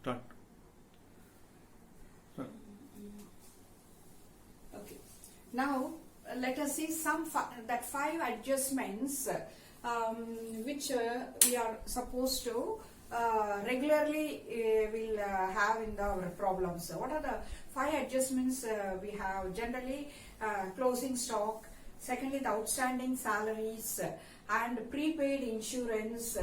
Start. Okay. Now let us see some that 5 adjustments which we are supposed to regularly will have in our problems. What are the 5 adjustments we have? Generally, closing stock. Secondly, the outstanding salaries and prepaid insurance.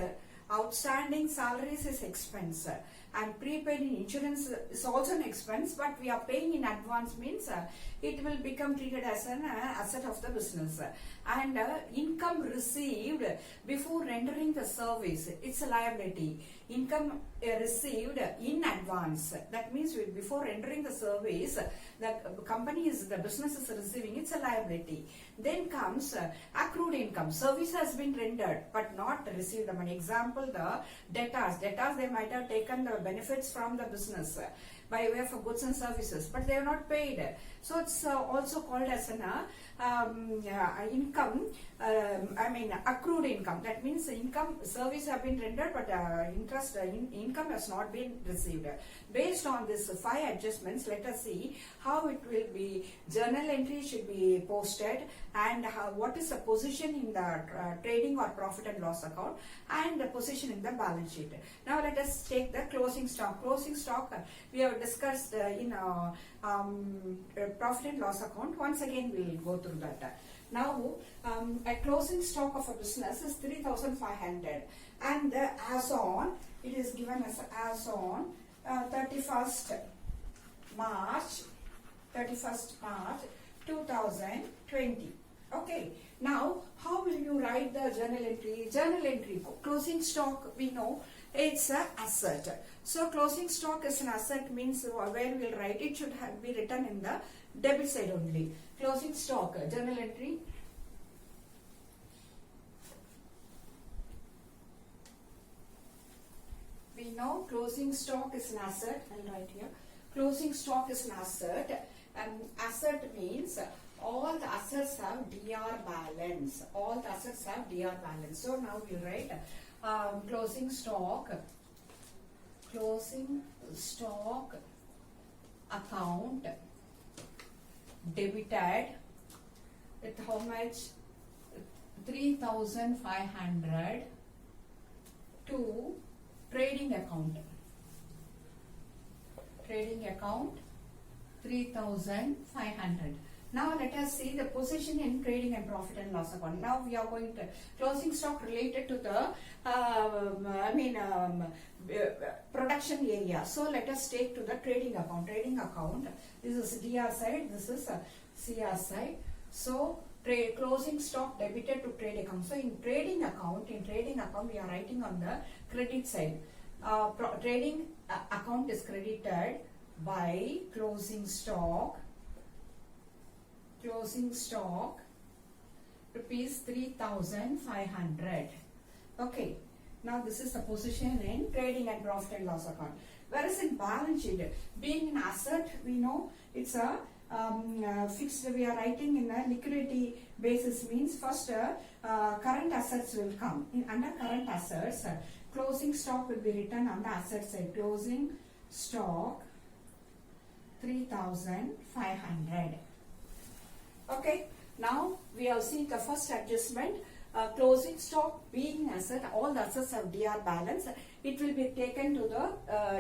Outstanding salaries is expense, and prepaid insurance is also an expense, but we are paying in advance means it will become treated as an asset of the business. And income received before rendering the service, it's a liability. Income received in advance, that means before rendering the service, the business is receiving, it's a liability. Then comes accrued income. Service has been rendered but not received the money. Example, the debtors, they might have taken the benefits from the business by way of goods and services, but they are not paid. So it's also called as an income, accrued income. That means income, service have been rendered, but income has not been received. Based on this 5 adjustments, let us see how it will be. Journal entry should be posted, and what is the position in the trading or profit and loss account, and the position in the balance sheet. Now let us take the closing stock. Closing stock we have discussed in profit and loss account. Once again we will go through that. Now a closing stock of a business is 3,500, and as on, it is given as on 31st March 2020. Okay, now how will you write the journal entry? Journal entry, closing stock, we know it's an asset. So closing stock is an asset means where we will write it should be written in the debit side only. Closing stock, journal entry. We know closing stock is an asset. I'll write here. Closing stock is an asset, and asset means all the assets have DR balance. All the assets have DR balance. So now we write closing stock account debited with how much? 3,500 to trading account. Trading account 3,500. Now let us see the position in trading and profit and loss account. Now we are going to closing stock related to the production area. So let us take to the trading account. Trading account, this is DR side, this is CR side. So closing stock debited to trade account. So in trading account we are writing on the credit side. Trading account is credited by closing stock rupees 3,500. Okay, now this is the position in trading and profit and loss account. Whereas in balance sheet, being an asset, we know it's a fixed. We are writing in a liquidity basis means first current assets will come in under current assets. Closing stock will be written on the asset side. Closing stock 3,500. Okay, now we have seen the first adjustment. Closing stock being asset, all the assets have DR balance. It will be taken to the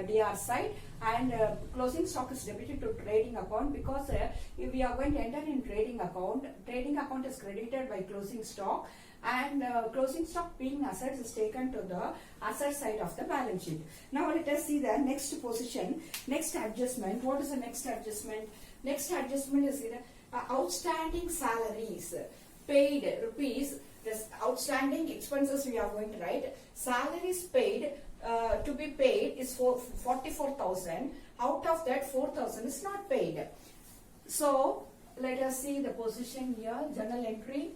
DR side, and closing stock is debited to trading account because if we are going to enter in trading account is credited by closing stock, and closing stock being assets is taken to the asset side of the balance sheet. Now let us see the next position, next adjustment. What is the next adjustment? Next adjustment is outstanding salaries paid rupees. This outstanding expenses we are going to write. Salaries paid to be paid is 44,000. Out of that, 4,000 is not paid. So let us see the position here. Journal entry.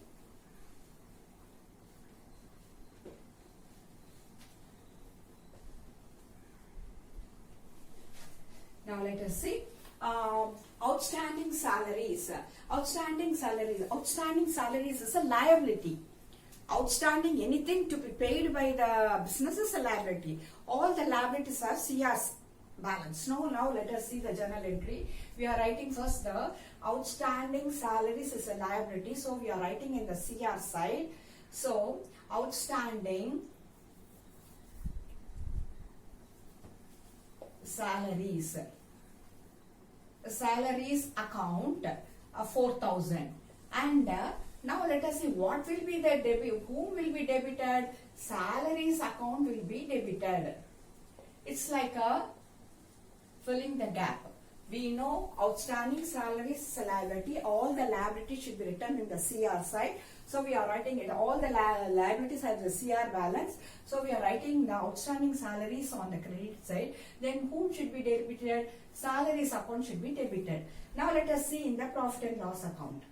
Now let us see. Outstanding salaries. Outstanding salaries is a liability. Outstanding, anything to be paid by the business is a liability. All the liabilities are CRs balance. Now let us see the journal entry. We are writing first the outstanding salaries is a liability. So we are writing in the CR side. So outstanding salaries account 4,000, and now let us see what will be the debit. Whom will be debited? Salaries account will be debited. It's like a filling the gap. We know outstanding salaries is a liability. All the liabilities should be written in the CR side. So we are writing it. All the liabilities have the CR balance. So we are writing the outstanding salaries on the credit side. Then whom should be debited? Salaries account should be debited. Now let us see in the profit and loss account.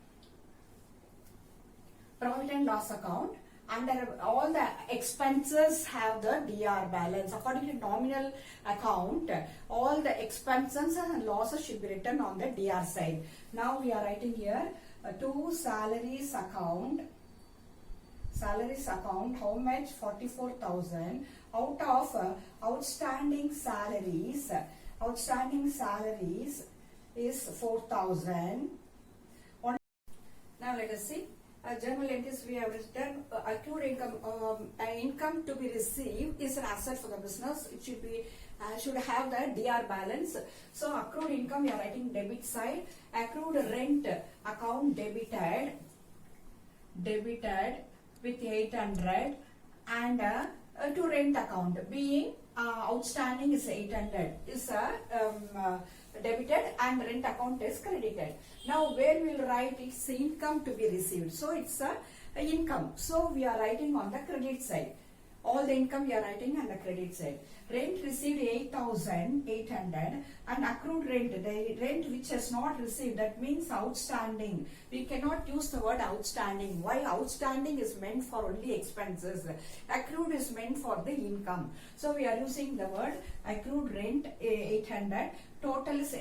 Profit and loss account, under all the expenses have the DR balance. According to nominal account, all the expenses and losses should be written on the DR side. Now we are writing here to salaries account. Salaries account, how much? 44,000 out of outstanding salaries. Outstanding salaries is 4,000. Now let us see. Journal entries we have written. Accrued income, income to be received is an asset for the business. It should be should have the DR balance. So accrued income we are writing debit side. Accrued rent account debited with 800, and to rent account being outstanding is 800 is debited and rent account is credited. Now where we will write its income to be received? So it's a income. So we are writing on the credit side. All the income we are writing on the credit side. Rent received 8,800, and accrued rent, the rent which has not received, that means outstanding. We cannot use the word outstanding. Why? Outstanding is meant for only expenses. Accrued is meant for the income. So we are using the word accrued rent 800. Total is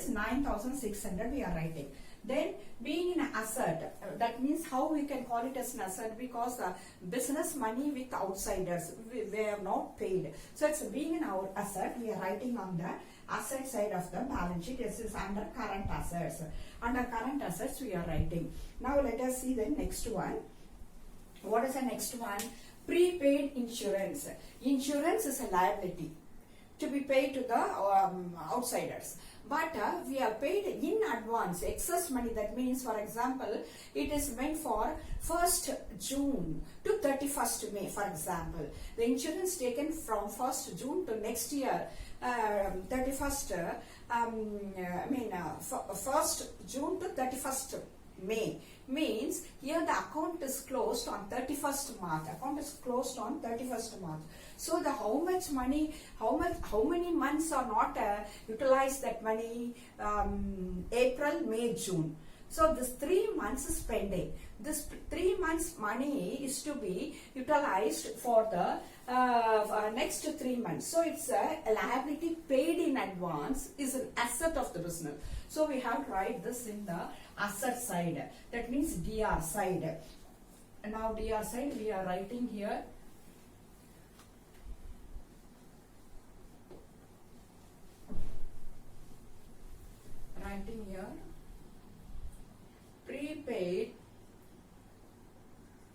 9,600 we are writing. Then being an asset, that means how we can call it as an asset, because business money with outsiders, they have not paid. So it's being an asset, we are writing on the asset side of the balance sheet. This is under current assets. Under current assets we are writing. Now let us see the next one. What is the next one? Prepaid insurance. Insurance is a liability to be paid to the outsiders. But we have paid in advance excess money. That means, for example, it is meant for 1st June to 31st May, for example. The insurance taken from 1st June to next year, 31st, 1st June to 31st May. Means here the account is closed on 31st March. Account is closed on 31st March. So the how much money, how many months are not utilized that money? April, May, June. So this 3 months is pending. This 3 months money is to be utilized for the next 3 months. So it's a liability paid in advance is an asset of the business. So we have to write this in the asset side. That means DR side. And now DR side we are writing here. Writing here. Prepaid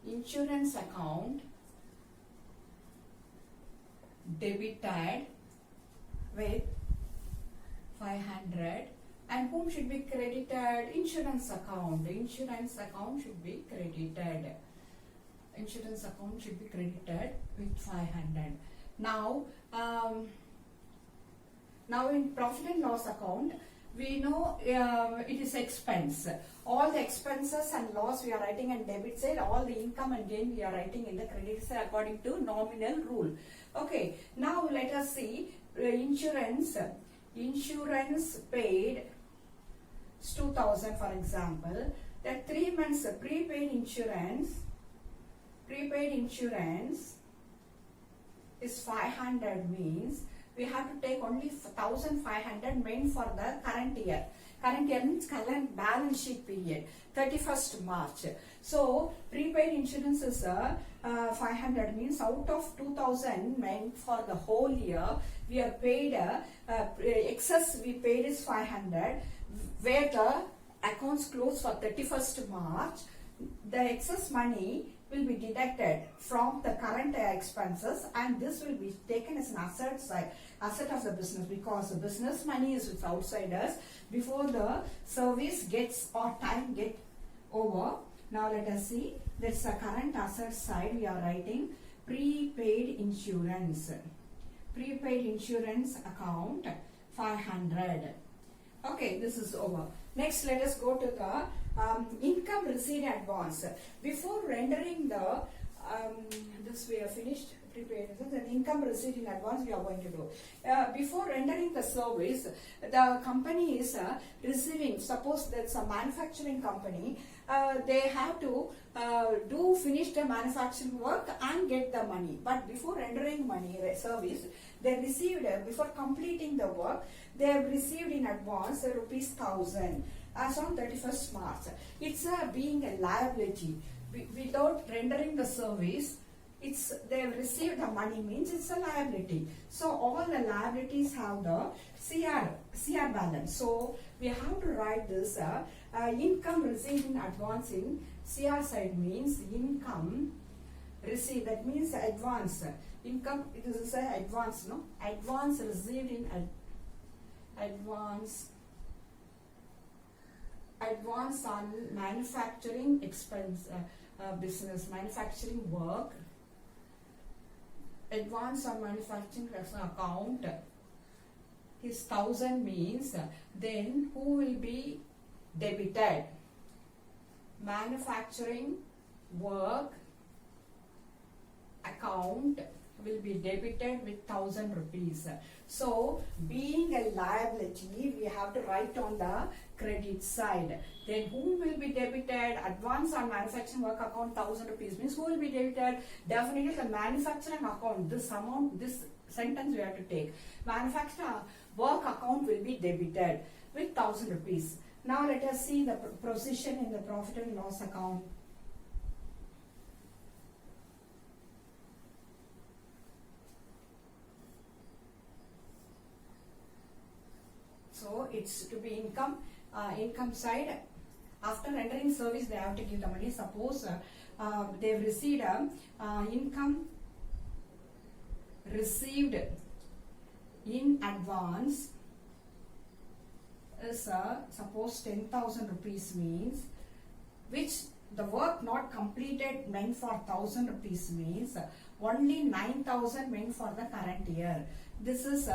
insurance account debited with 500, and whom should be credited? Insurance account. Insurance account should be credited. Insurance account should be credited with 500. Now, now in profit and loss account, we know it is expense. All the expenses and loss we are writing on debit side. All the income and gain we are writing in the credit side according to nominal rule. Okay. Now let us see insurance. Insurance paid 2,000, for example. That 3 months prepaid insurance. Prepaid insurance is 500, means we have to take only 1500 meant for the current year. Current year means current balance sheet period, 31st March. So prepaid insurance is 500, means out of 2000 meant for the whole year, we are paid excess we paid is 500, where the accounts close for 31st March. The excess money will be deducted from the current expenses, and this will be taken as an asset of the business, because the business money is with outsiders before the service gets or time get over. Now let us see, that's the current asset side. We are writing prepaid insurance. Prepaid insurance account 500. Okay, this is over. Next, let us go to the income received advance. Before rendering the this we have finished prepaid, then income received in advance we are going to do. Before rendering the service, the company is receiving, suppose that's a manufacturing company, they have to finish the manufacturing work and get the money. But before rendering money service, they received, before completing the work, they have received in advance rupees 1000 as on 31st March. It's being a liability. Without rendering the service, they have received the money, means it's a liability. So all the liabilities have the CR balance. So we have to write this income received in advance in CR side, means income received, that means advance. Income, it is a advance, no? Advance received in advance on manufacturing expense, business, manufacturing work. Advance on manufacturing account, his 1000 means, then who will be debited? Manufacturing work account will be debited with 1000 rupees. So being a liability, we have to write on the credit side. Then who will be debited? Advance on manufacturing work account 1000 rupees, means who will be debited? Definitely the manufacturing account. This amount, this sentence we have to take. Manufacturing work account will be debited with 1000 rupees. Now let us see the position in the profit and loss account. So it's to be income side. After rendering service, they have to give the money. Suppose they've received income received in advance is suppose 10,000 rupees, means which the work not completed meant for 1000 rupees, means only 9,000 meant for the current year. This is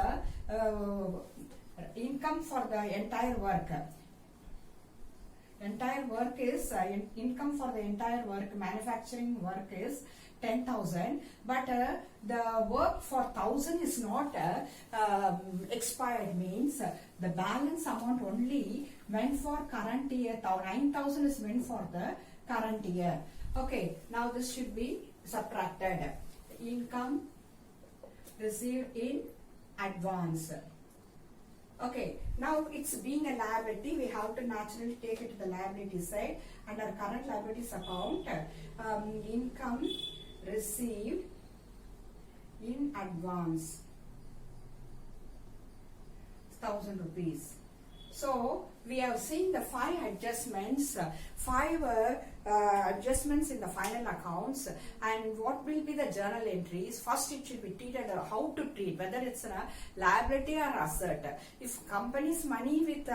income for the entire work. Entire work is income for the entire work. Manufacturing work is 10,000, but the work for 1000 is not expired, means the balance amount only meant for current year. 9,000 is meant for the current year. Okay, now this should be subtracted. Income received in advance. Okay, now it's being a liability, we have to naturally take it to the liability side. Under current liabilities account, income received in advance, 1000 rupees. So we have seen the 5 adjustments, 5 adjustments in the final accounts, and what will be the journal entries. First it should be treated, how to treat, whether it's a liability or asset. If company's money with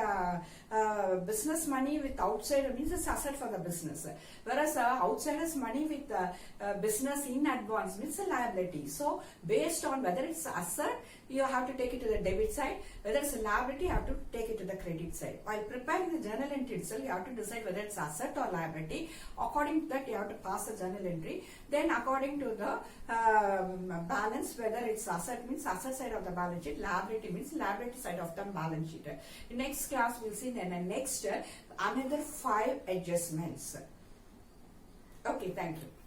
business money with outsider, means it's asset for the business, whereas outsider's money with business in advance means a liability. So based on whether it's asset, you have to take it to the debit side, whether it's a liability, you have to take it to the credit side. While preparing the journal entry itself, you have to decide whether it's asset or liability. According to that, you have to pass the journal entry. Then according to the balance, whether it's asset means asset side of the balance sheet, liability means liability side of the balance sheet. In next class, we'll see then next another 5 adjustments. Okay, thank you.